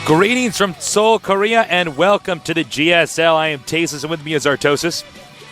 Greetings from Seoul, Korea, and welcome to the GSL. I am Tasis, and with me is Artosis.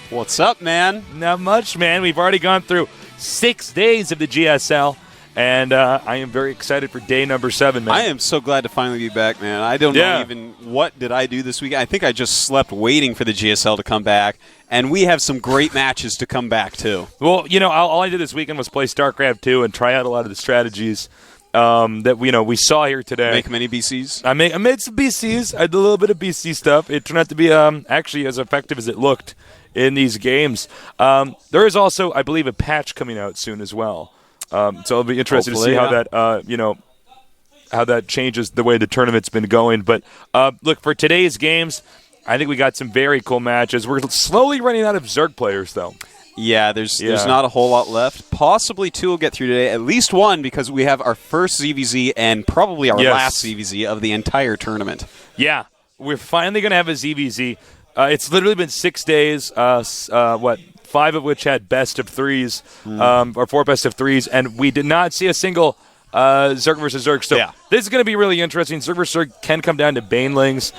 What's up, man? Not much, man. We've already gone through 6 days of the GSL, and I am very excited for day number 7, man. I am so glad to finally be back, man. I don't know even what did I do this week. I think I just slept waiting for the GSL to come back, and we have some great matches to come back to. Well, all I did this weekend was play StarCraft 2 and try out a lot of the strategies that we saw here today. Make many BCs? I made some BCs. I did a little bit of BC stuff. It turned out to be actually as effective as it looked in these games. There is also, I believe, a patch coming out soon as well. So it'll be interesting to see how that how that changes the way the tournament's been going. But look, for today's games, I think we got some very cool matches. We're slowly running out of Zerg players, though. Yeah, there's not a whole lot left. Possibly 2 will get through today. At least 1, because we have our first ZVZ and probably our last ZVZ of the entire tournament. Yeah, we're finally going to have a ZVZ. It's literally been 6 days, 5 of which had best of 3s, or 4 best of 3s, and we did not see a single Zerg versus Zerg. So this is going to be really interesting. Zerg versus Zerg can come down to Banelings.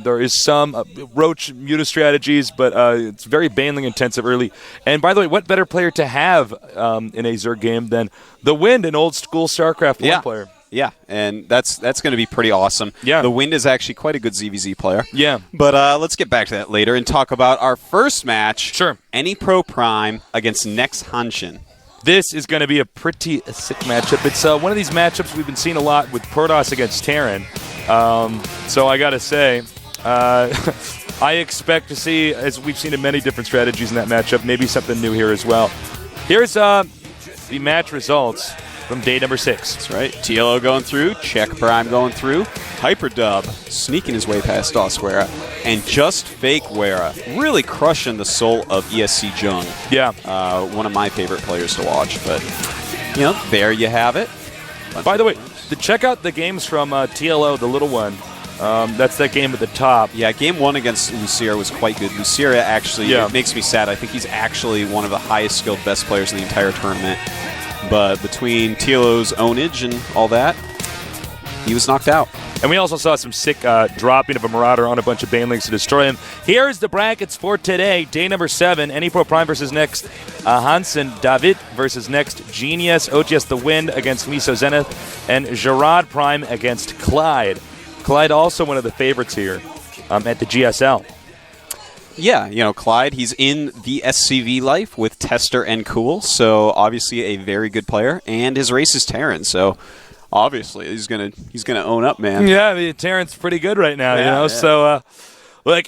There is some Roach Muta strategies, but it's very Baneling intensive early. And by the way, what better player to have in a Zerg game than the Wind, an old school StarCraft 1 player? Yeah, and that's going to be pretty awesome. Yeah. The Wind is actually quite a good ZVZ player. Yeah. But let's get back to that later and talk about our first match. Sure. anypro Prime against next Hansin. This is going to be a pretty sick matchup. It's one of these matchups we've been seeing a lot with Protoss against Terran. So I got to say, I expect to see, as we've seen in many different strategies in that matchup, maybe something new here as well. Here's the match results from day number 6. That's right. TLO going through, Check Prime going through, Hyperdub sneaking his way past Oswera, and Just Fake Wera really crushing the soul of ESC Jung. Yeah. One of my favorite players to watch. But, there you have it. By the way, check out the games from TLO, the little one. That's that game at the top. Yeah, game 1 against Lucira was quite good. Lucira actually, it makes me sad. I think he's actually one of the highest skilled best players in the entire tournament. But between TLO's ownage and all that, he was knocked out. And we also saw some sick dropping of a Marauder on a bunch of Banelings to destroy him. Here's the brackets for today. Day number 7, anypro Prime versus next Hansin. David versus next Genius. OGS the Wind against Miso Zenith. And Gerard Prime against Clyde. Clyde also one of the favorites here at the GSL. Yeah, Clyde, he's in the SCV life with Tester and Cool, so obviously a very good player, and his race is Terran, so obviously he's gonna own up, man. Yeah, I mean, Terran's pretty good right now, so I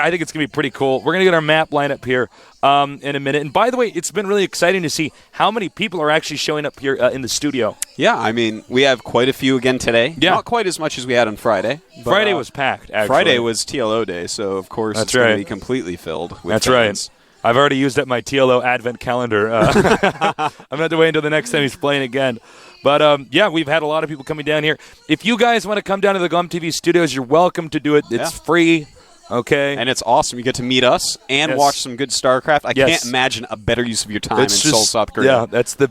think it's going to be pretty cool. We're going to get our map lineup here in a minute. And by the way, it's been really exciting to see how many people are actually showing up here in the studio. Yeah, I mean, we have quite a few again today. Yeah. Not quite as much as we had on Friday. Friday was packed, actually. Friday was TLO day, so of course it's going to be completely filled with fans. Right. I've already used up my TLO advent calendar. I'm going to have to wait until the next time he's playing again. But, we've had a lot of people coming down here. If you guys want to come down to the Glum TV studios, you're welcome to do it. It's free. Okay. And it's awesome. You get to meet us and watch some good StarCraft. I can't imagine a better use of your time in Seoul, South Korea. Yeah, that's the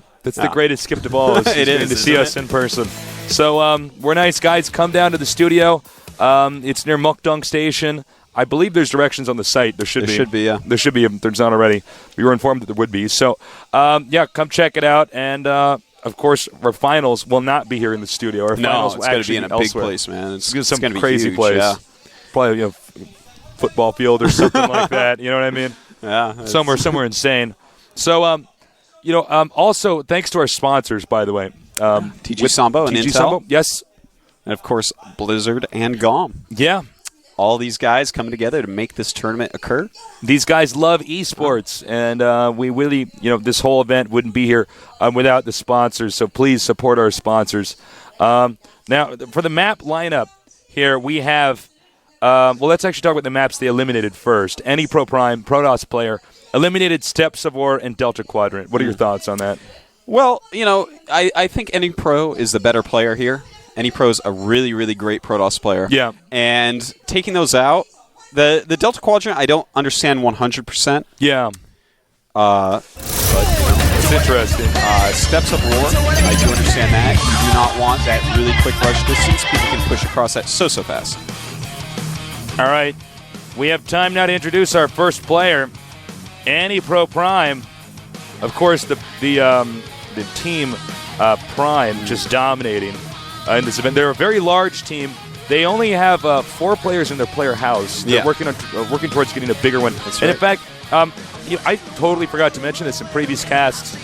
greatest gift of all is to see us in person. So we're nice guys. Come down to the studio. It's near Mukdong Station. I believe there's directions on the site. There should be, yeah. There should be. There's not already. We were informed that there would be. So, come check it out. And, of course, our finals will not be here in the studio. Our finals will actually be in a big place, man. It's some going to be crazy huge, place. Yeah. Probably, football field or something like that. You know what I mean? Yeah. Somewhere insane. So, also, thanks to our sponsors, by the way. TG Sambo and TG Intel. Sambo, yes. And, of course, Blizzard and GOM. Yeah. All these guys coming together to make this tournament occur. These guys love esports, and we really, this whole event wouldn't be here without the sponsors, so please support our sponsors. Now, for the map lineup here, we have, let's actually talk about the maps they eliminated first. anypro Prime, Protoss player, eliminated Steppes of War and Delta Quadrant. What are your thoughts on that? Well, I think anypro is the better player here. anypro's a really, really great Protoss player. Yeah. And taking those out, the Delta Quadrant, I don't understand 100%. Yeah. But It's interesting. Steps up roar. I do understand that. You do not want that really quick rush distance. People can push across that so fast. All right. We have time now to introduce our first player, anypro Prime. Of course, the team Prime just dominating in this event. They're a very large team. They only have 4 players in their player house. They're working towards getting a bigger one. That's and right. in fact, I totally forgot to mention this in previous casts.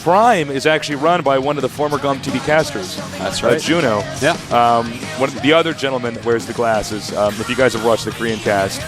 Prime is actually run by one of the former GUM TV casters. That's right. Juno. Yeah. One of the other gentleman that wears the glasses. If you guys have watched the Korean cast,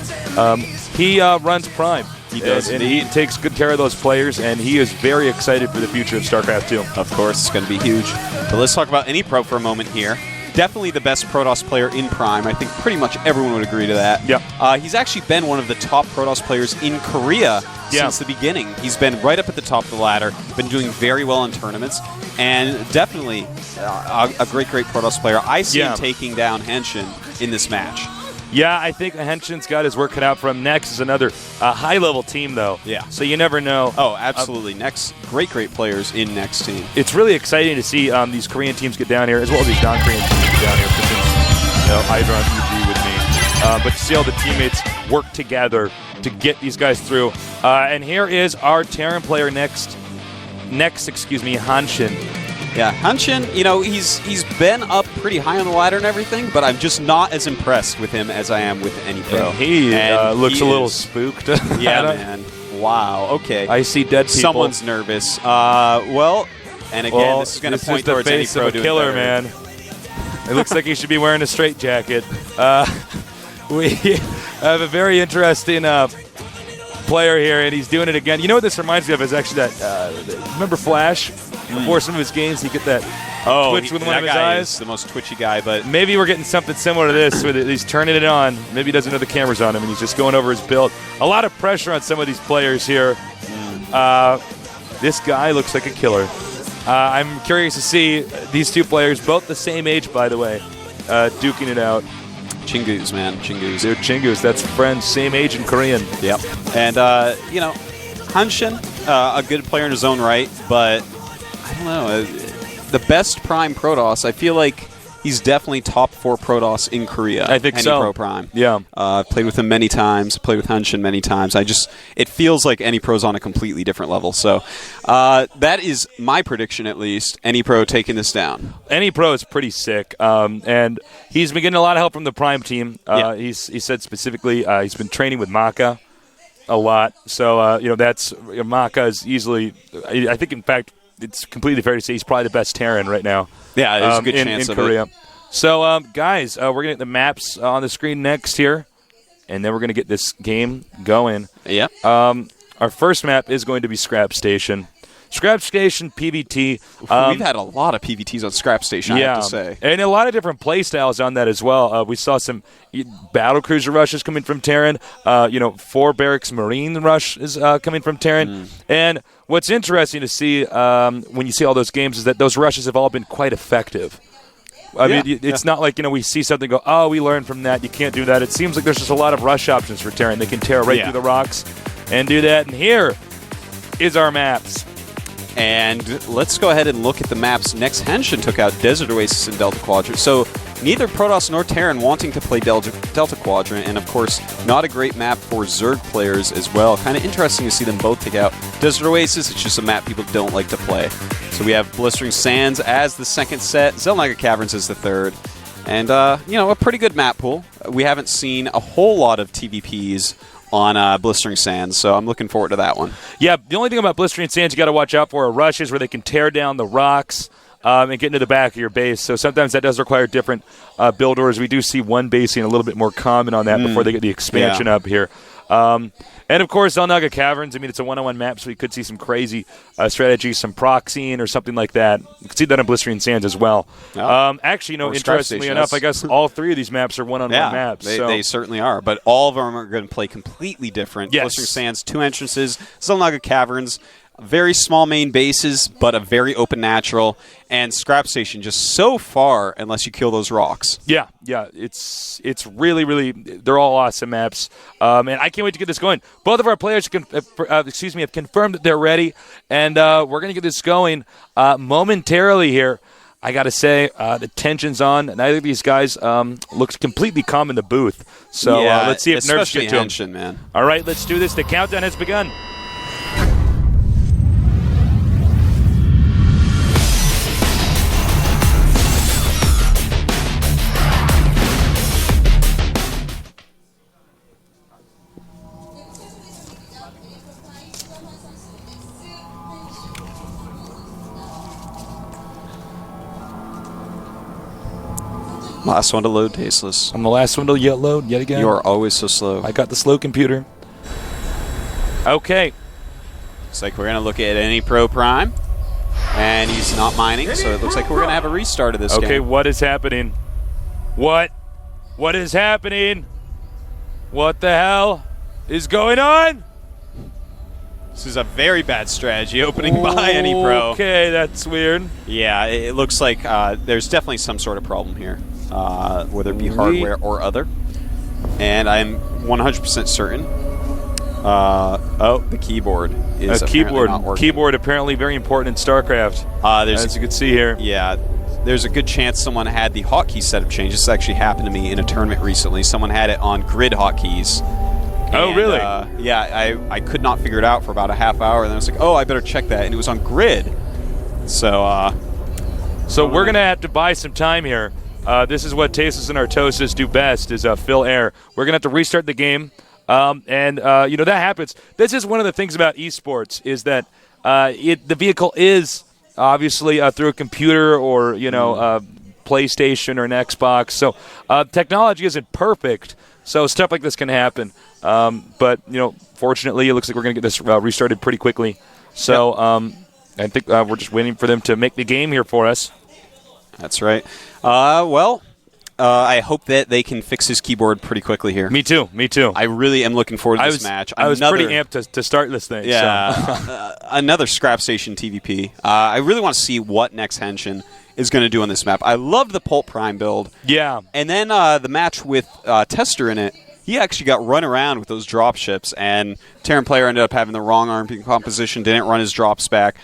he runs Prime. He does, and he takes good care of those players, and he is very excited for the future of StarCraft 2. Of course, it's going to be huge. But let's talk about anypro for a moment here. Definitely the best Protoss player in Prime. I think pretty much everyone would agree to that. Yeah. He's actually been one of the top Protoss players in Korea since the beginning. He's been right up at the top of the ladder, been doing very well in tournaments, and definitely a great Protoss player. I see him taking down Hansin in this match. Yeah, I think Hansin's got his work cut out for him. Next is another high-level team, though. Yeah. So you never know. Oh, absolutely. Next, great players in next team. It's really exciting to see these Korean teams get down here, as well as these non-Korean teams get down here. For instance, Hydron, EG with me. But to see all the teammates work together to get these guys through. And here is our Terran player next, Hansin. Yeah, Hansin, he's been up pretty high on the ladder and everything, but I'm just not as impressed with him as I am with anypro. He looks a little spooked. Yeah, man. Wow, okay. I see dead people. Someone's nervous. And again, this is going to point towards the face anypro of a killer, man. It looks like he should be wearing a straitjacket. We have a very interesting player here, and he's doing it again. You know what this reminds me of is actually that, remember Flash? Before some of his games, he get that twitch with one of his eyes. Is the most twitchy guy, but maybe we're getting something similar to this, where he's turning it on. Maybe he doesn't know the camera's on him, and he's just going over his build. A lot of pressure on some of these players here. This guy looks like a killer. I'm curious to see these two players, both the same age, by the way, duking it out. Chingus, man. Chingus. They're Chingus. That's friends, same age in Korean. Yep. And, Hansin, a good player in his own right, but I don't know. The best Prime Protoss, I feel like he's definitely top 4 Protoss in Korea. I think so. anypro Prime. Yeah. I've played with him many times. Played with Hansin many times. It feels like anypro's on a completely different level. So that is my prediction, at least. anypro taking this down. anypro is pretty sick, and he's been getting a lot of help from the Prime team. He said specifically he's been training with Maka a lot. So Maka is easily. I think, in fact, it's completely fair to say he's probably the best Terran right now. Yeah, there's a good chance in of Korea. it. So, guys, we're going to get the maps on the screen next here, and then we're going to get this game going. Yep. Our first map is going to be Scrap Station. Scrap Station PVT. We've had a lot of PVTs on Scrap Station, I have to say. And a lot of different play styles on that as well. We saw some battle cruiser rushes coming from Terran. 4 barracks Marine rush is coming from Terran. And what's interesting to see when you see all those games is that those rushes have all been quite effective. I mean, it's not like, we see something go, oh, we learned from that. You can't do that. It seems like there's just a lot of rush options for Terran. They can tear right through the rocks and do that. And here is our maps. And let's go ahead and look at the maps. Next, Hansin took out Desert Oasis and Delta Quadrant. So neither Protoss nor Terran wanting to play Delta Quadrant. And, of course, not a great map for Zerg players as well. Kind of interesting to see them both take out Desert Oasis. It's just a map people don't like to play. So we have Blistering Sands as the second set. Xel'Naga Caverns as the third. And, a pretty good map pool. We haven't seen a whole lot of TVPs on Blistering Sands, so I'm looking forward to that one. Yeah, the only thing about Blistering Sands you got to watch out for are rushes where they can tear down the rocks and get into the back of your base. So sometimes that does require different build orders. We do see one base being a little bit more common on that before they get the expansion up here. And, of course, Xel'Naga Caverns, it's a one-on-one map, so we could see some crazy strategies, some proxying or something like that. You can see that on Blistering Sands as well. Actually, interestingly enough, I guess all 3 of these maps are one-on-one maps. They certainly are, but all of them are going to play completely different. Yes. Blistering Sands, 2 entrances, Xel'Naga Caverns, very small main bases, but a very open natural. And Scrap Station just so far unless you kill those rocks. Yeah. It's really, really, they're all awesome maps. And I can't wait to get this going. Both of our players have confirmed that they're ready. And we're going to get this going momentarily here. I got to say, the tension's on. Neither of these guys looks completely calm in the booth. So let's see if nerves get to them. Hansin, man. All right, let's do this. The countdown has begun. Last one to load, Tasteless. I'm the last one to load yet again. You are always so slow. I got the slow computer. Okay. Looks like we're going to look at anypro Prime. And he's not mining, so it looks like we're going to have a restart of this game. Okay, what is happening? What is happening? What the hell is going on? This is a very bad strategy opening by anypro. Okay, that's weird. Yeah, it looks like there's definitely some sort of problem here, whether it be hardware or other. And I'm 100% certain. The keyboard is apparently not working. Keyboard apparently very important in StarCraft. As you can see here. Yeah, there's a good chance someone had the hotkey setup change. This actually happened to me in a tournament recently. Someone had it on grid hotkeys. Oh, really? Yeah, I could not figure it out for about a half hour, and then I was like, oh, I better check that, and it was on grid. So we're going to have to buy some time here. This is what Tasteless and Artosis do best, is fill air. We're going to have to restart the game, that happens. This is one of the things about esports, is that the vehicle is obviously through a computer or, PlayStation or an Xbox. So technology isn't perfect, so stuff like this can happen. But fortunately, it looks like we're going to get this restarted pretty quickly. So I think we're just waiting for them to make the game here for us. That's right. I hope that they can fix his keyboard pretty quickly here. Me too. I really am looking forward to this match. I was pretty amped to start this thing. Yeah, so. Another Scrap Station TVP. I really want to see what next Hansin is going to do on this map. I loved the Pulp Prime build. Yeah. And then the match with Tester in it, he actually got run around with those drop ships, and Terran player ended up having the wrong arm composition, didn't run his drops back.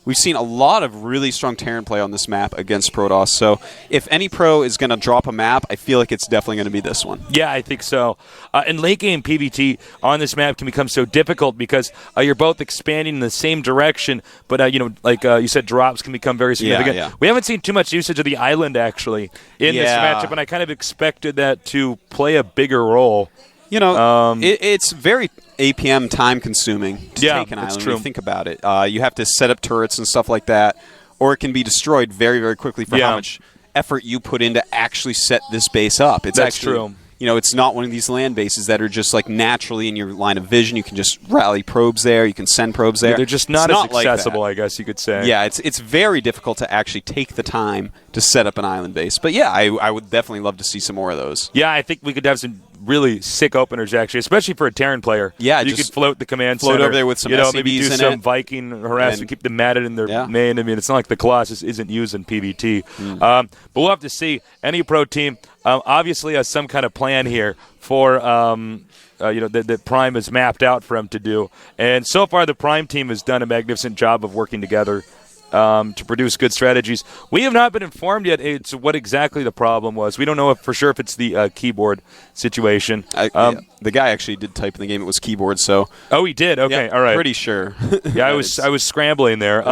We've seen a lot of really strong Terran play on this map against Protoss, so if any pro is going to drop a map, I feel like it's definitely going to be this one. Yeah, I think so. And late game PvT on this map can become so difficult because you're both expanding in the same direction, but you said, drops can become very significant. Yeah. We haven't seen too much usage of the island actually in this matchup, and I kind of expected that to play a bigger role. It's very APM time consuming to take an island when you think about it. You have to set up turrets and stuff like that, or it can be destroyed very, very quickly for how much effort you put in to actually set this base up. That's true. It's not one of these land bases that are just like naturally in your line of vision. You can just rally probes there. You can send probes there. Yeah, they're just not as accessible, I guess you could say. Yeah, it's very difficult to actually take the time to set up an island base. But yeah, I would definitely love to see some more of those. Yeah, I think we could have some really sick openers actually, especially for a Terran player. Yeah, you could float the command float center, over there with some SCVs maybe do in some it. Viking harassment, keep them matted in their main. I mean, it's not like the Colossus isn't used in PvT. But we'll have to see. Any pro team obviously has some kind of plan here for that Prime is mapped out for them to do. And so far, the Prime team has done a magnificent job of working together to produce good strategies. We have not been informed yet as to what exactly the problem was. We don't know for sure if it's the keyboard situation. The guy actually did type in the game it was keyboard, so... Oh, he did? Okay, all right. Pretty sure. Yeah, I was scrambling there.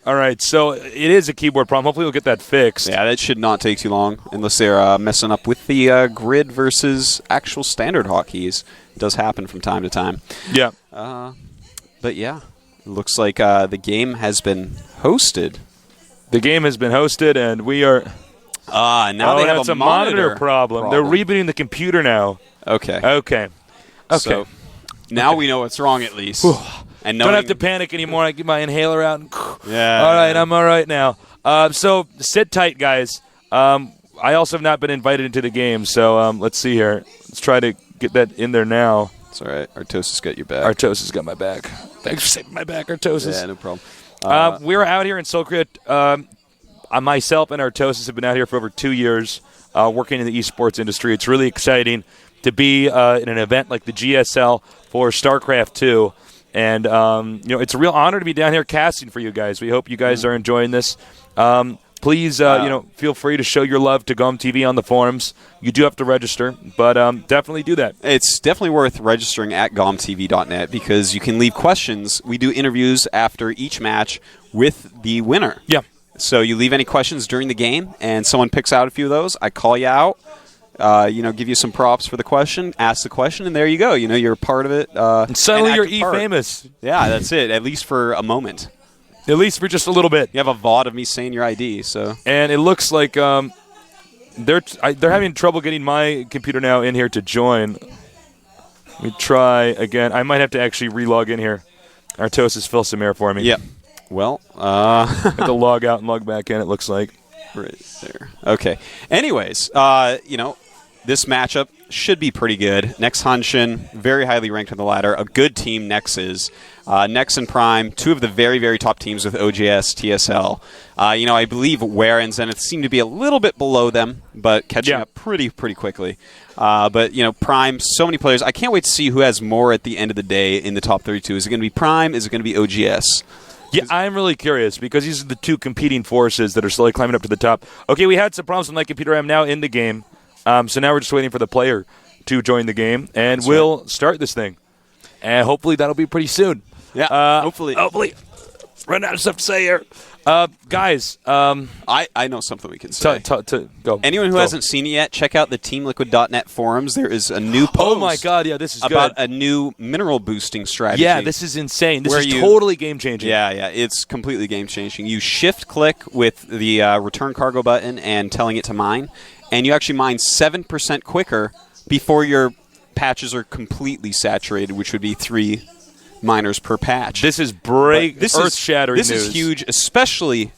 All right, so it is a keyboard problem. Hopefully we'll get that fixed. Yeah, that should not take too long unless they're messing up with the grid versus actual standard hotkeys. It does happen from time to time. Yeah. But yeah, it looks like the game has been hosted. The game has been hosted, and we are... now they have a monitor problem. They're rebooting the computer now. Okay. So now we know what's wrong at least. And don't have to panic anymore. I get my inhaler out. And yeah. All right, I'm all right now. So sit tight, guys. I also have not been invited into the game, so let's see here. Let's try to get that in there now. It's all right. Artosis got your back. Artosis got my back. Thanks for saving my back, Artosis. Yeah, no problem. We're out here in Seoul, Korea. Myself and Artosis have been out here for over 2 years working in the esports industry. It's really exciting to be in an event like the GSL for StarCraft 2. And, it's a real honor to be down here casting for you guys. We hope you guys are enjoying this. Please, feel free to show your love to GOM TV on the forums. You do have to register, but definitely do that. It's definitely worth registering at gomtv.net because you can leave questions. We do interviews after each match with the winner. Yeah. So you leave any questions during the game, and someone picks out a few of those. I call you out, give you some props for the question, ask the question, and there you go. You're a part of it. And suddenly you're E-famous. Yeah, that's it, at least for a moment. At least for just a little bit. You have a VOD of me saying your ID. So. And it looks like they're having trouble getting my computer now in here to join. Let me try again. I might have to actually re-log in here. Artosis, fill some air for me. Yep. Well, I have to log out and log back in, it looks like. Right there. Okay. Anyways, this matchup should be pretty good. Nex Hansin, very highly ranked on the ladder. A good team, Nex is. Nex and Prime, two of the very, very top teams with OJS, TSL. I believe Ware and Zenith seem to be a little bit below them, but catching up pretty quickly. But Prime, so many players. I can't wait to see who has more at the end of the day in the top 32. Is it going to be Prime? Is it going to be OGS? Yeah, I'm really curious because these are the two competing forces that are slowly climbing up to the top. Okay, we had some problems with my computer. I'm now in the game. So now we're just waiting for the player to join the game, and we'll start this thing. And hopefully that'll be pretty soon. Yeah, hopefully. Run out of stuff to say here. Guys. I know something we can say. Go. Anyone who hasn't seen it yet, check out the TeamLiquid.net forums. There is a new post. Oh, my God. Yeah, this is about good. a new mineral boosting strategy. Yeah, this is insane. This is totally game-changing. Yeah, it's completely game-changing. You shift-click with the return cargo button and telling it to mine, and you actually mine 7% quicker before your patches are completely saturated, which would be 3 miners per patch. This is earth-shattering news. This is huge, especially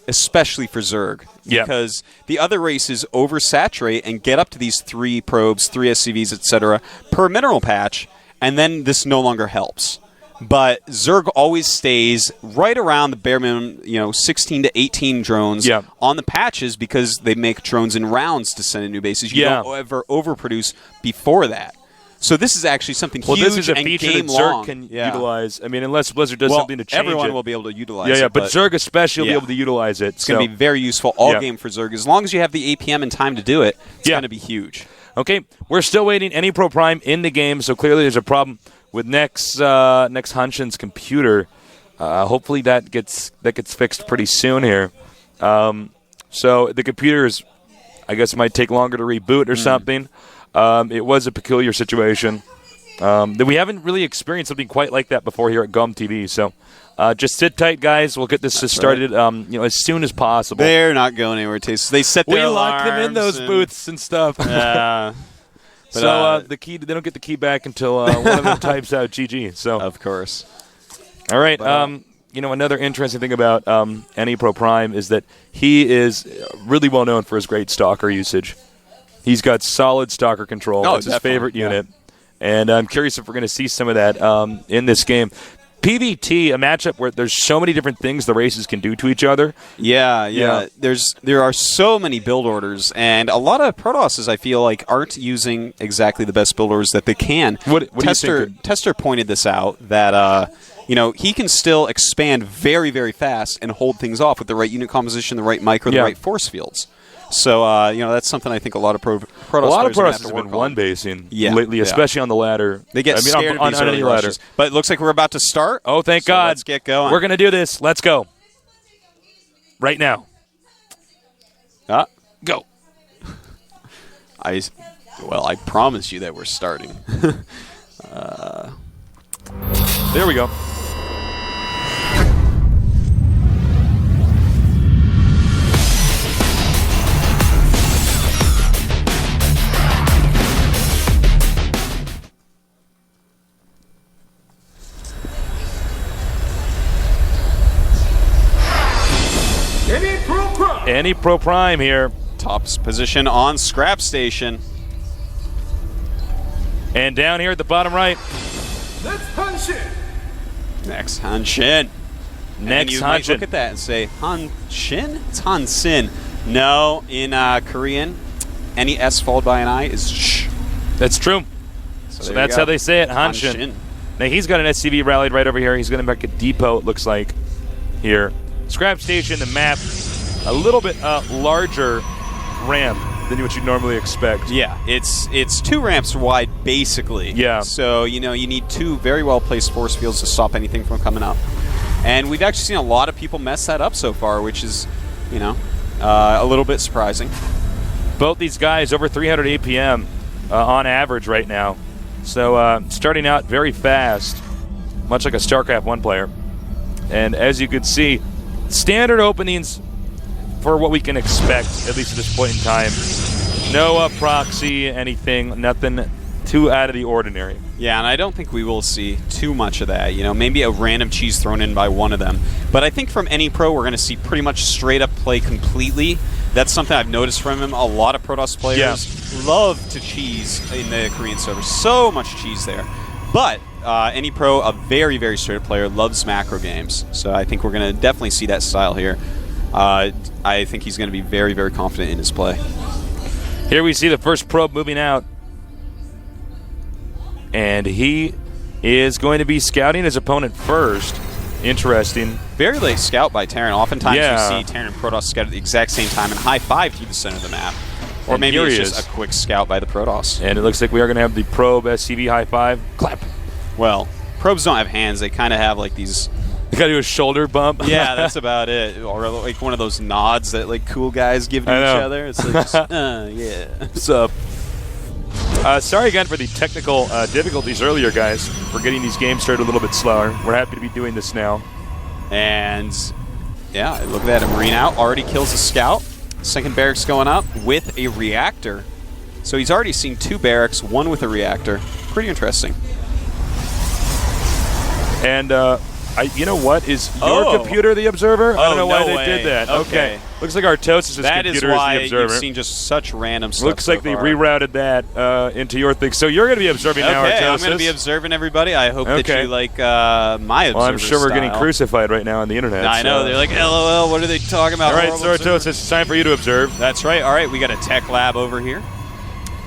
for Zerg, because the other races oversaturate and get up to these 3 probes, 3 SCVs, etc. per mineral patch, and then this no longer helps. But Zerg always stays right around the bare minimum, 16 to 18 drones on the patches because they make drones in rounds to send in new bases. You don't ever overproduce before that. So this is actually something huge this is a and feature game that long. Zerg can utilize. I mean, unless Blizzard does something to change everyone will be able to utilize it. Yeah, but Zerg especially will be able to utilize it. It's going to be very useful all game for Zerg. As long as you have the APM and time to do it, it's going to be huge. Okay, we're still waiting. anypro Prime in the game, so clearly there's a problem with Nex Hansin's computer. Hopefully that gets fixed pretty soon here. So the computer is, I guess, it might take longer to reboot or something. It was a peculiar situation. That we haven't really experienced something quite like that before here at GOM TV. So just sit tight, guys. We'll get this started as soon as possible. They're not going anywhere. They set their alarms. We locked them in those booths and stuff. Yeah. So the key, they don't get the key back until one of them types out GG. So of course. All right. Another interesting thing about anypro Prime is that he is really well known for his great stalker usage. He's got solid stalker control. That's his favorite unit. And I'm curious if we're going to see some of that in this game. PvT, a matchup where there's so many different things the races can do to each other. Yeah. There are so many build orders, and a lot of Protosses, I feel like, aren't using exactly the best build orders that they can. What do you think? Tester pointed this out, that he can still expand very, very fast and hold things off with the right unit composition, the right micro, the right force fields. So, that's something I think a lot of Protosses have been one-basing lately, especially on the ladder. They get scared of these early rushes. But it looks like we're about to start. Oh, thank God. Let's get going. We're going to do this. Let's go. Right now. Go. I promise you that we're starting. There we go. anypro Prime here. Top position on Scrap Station. And down here at the bottom right. Let's Hansin. Next, Hansin. Next, you Hansin. might look at that and say, Hansin? It's Hansin. No, in Korean, any S followed by an I is sh. That's true. So that's how they say it, Hansin. Now he's got an SCV rallied right over here. He's going to make a depot, it looks like, here. Scrap Station, the map, a little bit larger ramp than what you'd normally expect. Yeah, it's 2 ramps wide, basically. Yeah. So, you need 2 very well-placed force fields to stop anything from coming up. And we've actually seen a lot of people mess that up so far, which is, a little bit surprising. Both these guys over 300 APM on average right now. So starting out very fast, much like a StarCraft 1 player. And as you can see, standard openings for what we can expect, at least at this point in time. No proxy, anything, nothing too out of the ordinary. Yeah, and I don't think we will see too much of that. Maybe a random cheese thrown in by one of them. But I think from anypro, we're going to see pretty much straight up play completely. That's something I've noticed from him. A lot of Protoss players love to cheese in the Korean server. So much cheese there. But anypro, a very, very straight up player, loves macro games. So I think we're going to definitely see that style here. I think he's going to be very, very confident in his play. Here we see the first probe moving out. And he is going to be scouting his opponent first. Interesting. Very late scout by Terran. Oftentimes you see Terran and Protoss scout at the exact same time and high-five through the center of the map. Or maybe it's just a quick scout by the Protoss. And it looks like we are going to have the probe SCV high-five. Clap. Well, probes don't have hands. They kind of have like these... You got to do a shoulder bump. Yeah, that's about it. Or like one of those nods that like cool guys give to each other. It's like, just, yeah. What's up? Sorry again for the technical difficulties earlier, guys. We're getting these games started a little bit slower. We're happy to be doing this now. And, yeah, look at that. A Marine out. Already kills a scout. Second barracks going up with a reactor. So he's already seen 2 barracks, 1 with a reactor. Pretty interesting. And, you know what? Is your computer the observer? I don't know why they did that. Okay. Looks like Artosis' computer is the observer. That is why you've seen just such random stuff. Looks like they rerouted that into your thing. So you're going to be observing now, Artosis. I'm going to be observing everybody. I hope that you like my observer I'm sure we're getting crucified right now on the internet. I know. They're like, LOL, what are they talking about? All right, so Artosis, it's time for you to observe. That's right. All right, we got a tech lab over here.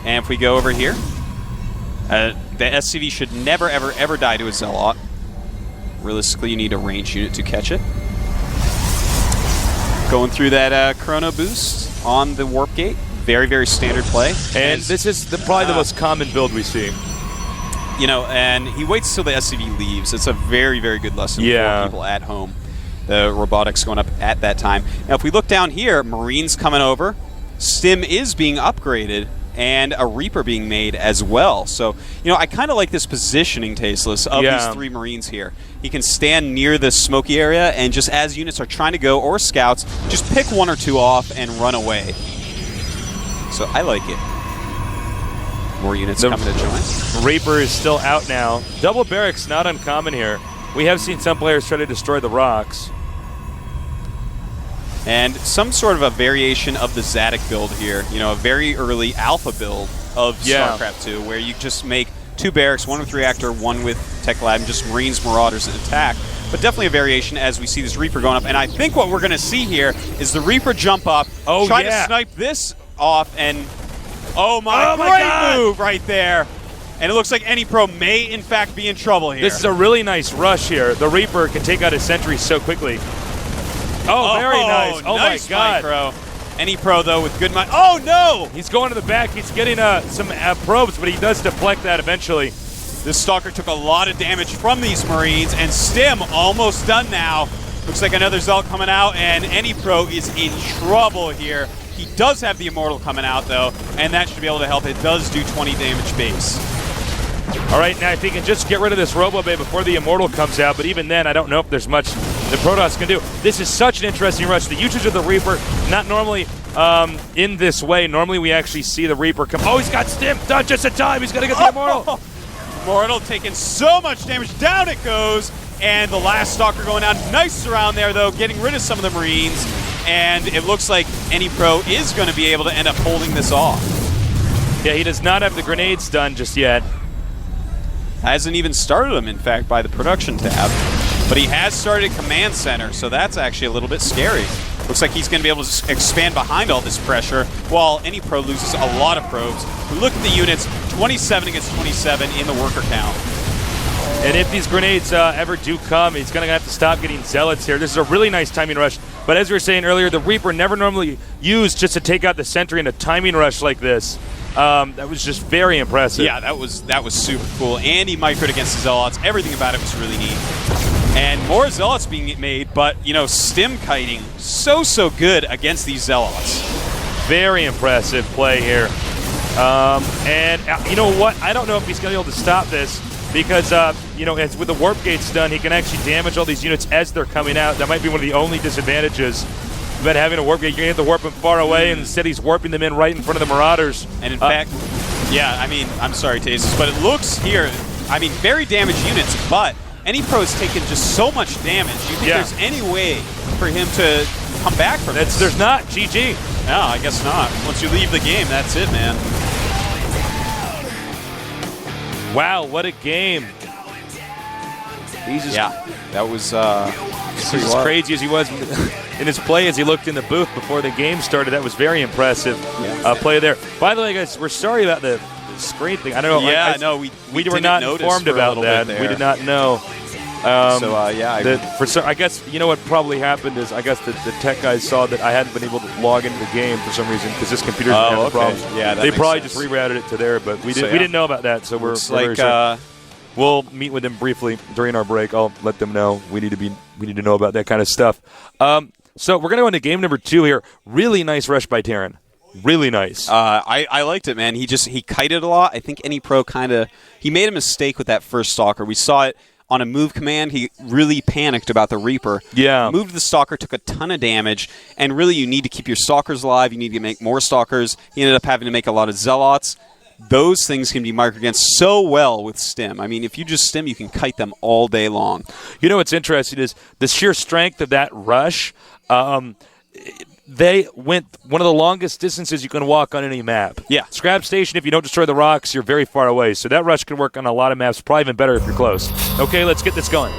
And if we go over here, the SCV should never, ever, ever die to a Zealot. Realistically, you need a range unit to catch it. Going through that chrono boost on the warp gate. Very, very standard play. And this is probably the most common build we see. And he waits till the SCV leaves. It's a very, very good lesson for people at home. The robotics going up at that time. Now, if we look down here, Marines coming over. Stim is being upgraded. And a Reaper being made as well. So, I kind of like this positioning, Tasteless, of these 3 Marines here. He can stand near the smoky area, and just as units are trying to go, or scouts, just pick 1 or 2 off and run away. So I like it. More units coming to join. Reaper is still out now. Double barracks, not uncommon here. We have seen some players try to destroy the rocks. And some sort of a variation of the Zadok build here. A very early alpha build of StarCraft 2, where you just make 2 barracks, 1 with reactor, 1 with tech lab, and just Marines, Marauders, and attack. But definitely a variation as we see this Reaper going up. And I think what we're going to see here is the Reaper jump up, try to snipe this off, and my great move right there. And it looks like anypro may, in fact, be in trouble here. This is a really nice rush here. The Reaper can take out his sentry so quickly. Oh, very nice. Oh, nice, my God. Pro. anypro, though, with good mind. Oh, no! He's going to the back. He's getting some probes, but he does deflect that eventually. This Stalker took a lot of damage from these Marines, and Stim almost done now. Looks like another Zealot coming out, and anypro is in trouble here. He does have the Immortal coming out, though, and that should be able to help. It does do 20 damage base. All right, now if he can just get rid of this Robo-Bay before the Immortal comes out, but even then, I don't know if there's much the Protoss can do. This is such an interesting rush. The usage of the Reaper, not normally in this way. Normally we actually see the Reaper come. Oh, he's got Stim, not just in time. He's going to get the Immortal. Immortal taking so much damage. Down it goes. And the last Stalker going down. Nice surround there, though, getting rid of some of the Marines. And it looks like anypro is going to be able to end up holding this off. Yeah, he does not have the grenades done just yet. Hasn't even started them, in fact, by the production tab. But he has started Command Center, so that's actually a little bit scary. Looks like he's going to be able to expand behind all this pressure, while anypro loses a lot of probes. We look at the units, 27 against 27 in the worker count. And if these grenades ever do come, he's going to have to stop getting zealots here. This is a really nice timing rush. But as we were saying earlier, the Reaper never normally used just to take out the sentry in a timing rush like this. That was just very impressive. Yeah, that was super cool. And he microed against the zealots. Everything about it was really neat. And more zealots being made, but, stim kiting so good against these zealots. Very impressive play here. And you know what? I don't know if he's going to be able to stop this because, as with the warp gates done, he can actually damage all these units as they're coming out. That might be one of the only disadvantages about having a warp gate. You're going to have to warp them far away, and instead he's warping them in right in front of the Marauders. And in fact, I'm sorry, Tasis, but it looks here, very damaged units, but anypro has taken just so much damage. Do you think there's any way for him to come back from this? There's not. GG. No, I guess not. Once you leave the game, that's it, man. Wow, what a game. That was as crazy as he was in his play as he looked in the booth before the game started. That was very impressive play there. By the way, guys, we're sorry about the screen thing. I don't know. Yeah, we were not informed about that. We did not know. I guess you know what probably happened is I guess the tech guys saw that I hadn't been able to log into the game for some reason because this computer's been having problems. Yeah, they probably sense. just rerouted it to there, but we didn't know about that. So we're very sorry. We'll meet with them briefly during our break. I'll let them know we need to know about that kind of stuff. So we're gonna go into game number 2 here. Really nice rush by Terran. Really nice. I liked it, man. He kited a lot. I think anypro he made a mistake with that first Stalker. We saw it on a move command. He really panicked about the Reaper. Yeah. Moved the Stalker, took a ton of damage, and really you need to keep your Stalkers alive. You need to make more Stalkers. He ended up having to make a lot of Zealots. Those things can be microed against so well with Stim. If you just Stim, you can kite them all day long. You know what's interesting is the sheer strength of that rush. They went one of the longest distances you can walk on any map. Yeah. Scrap Station, if you don't destroy the rocks, you're very far away. So that rush can work on a lot of maps, probably even better if you're close. Okay, let's get this going.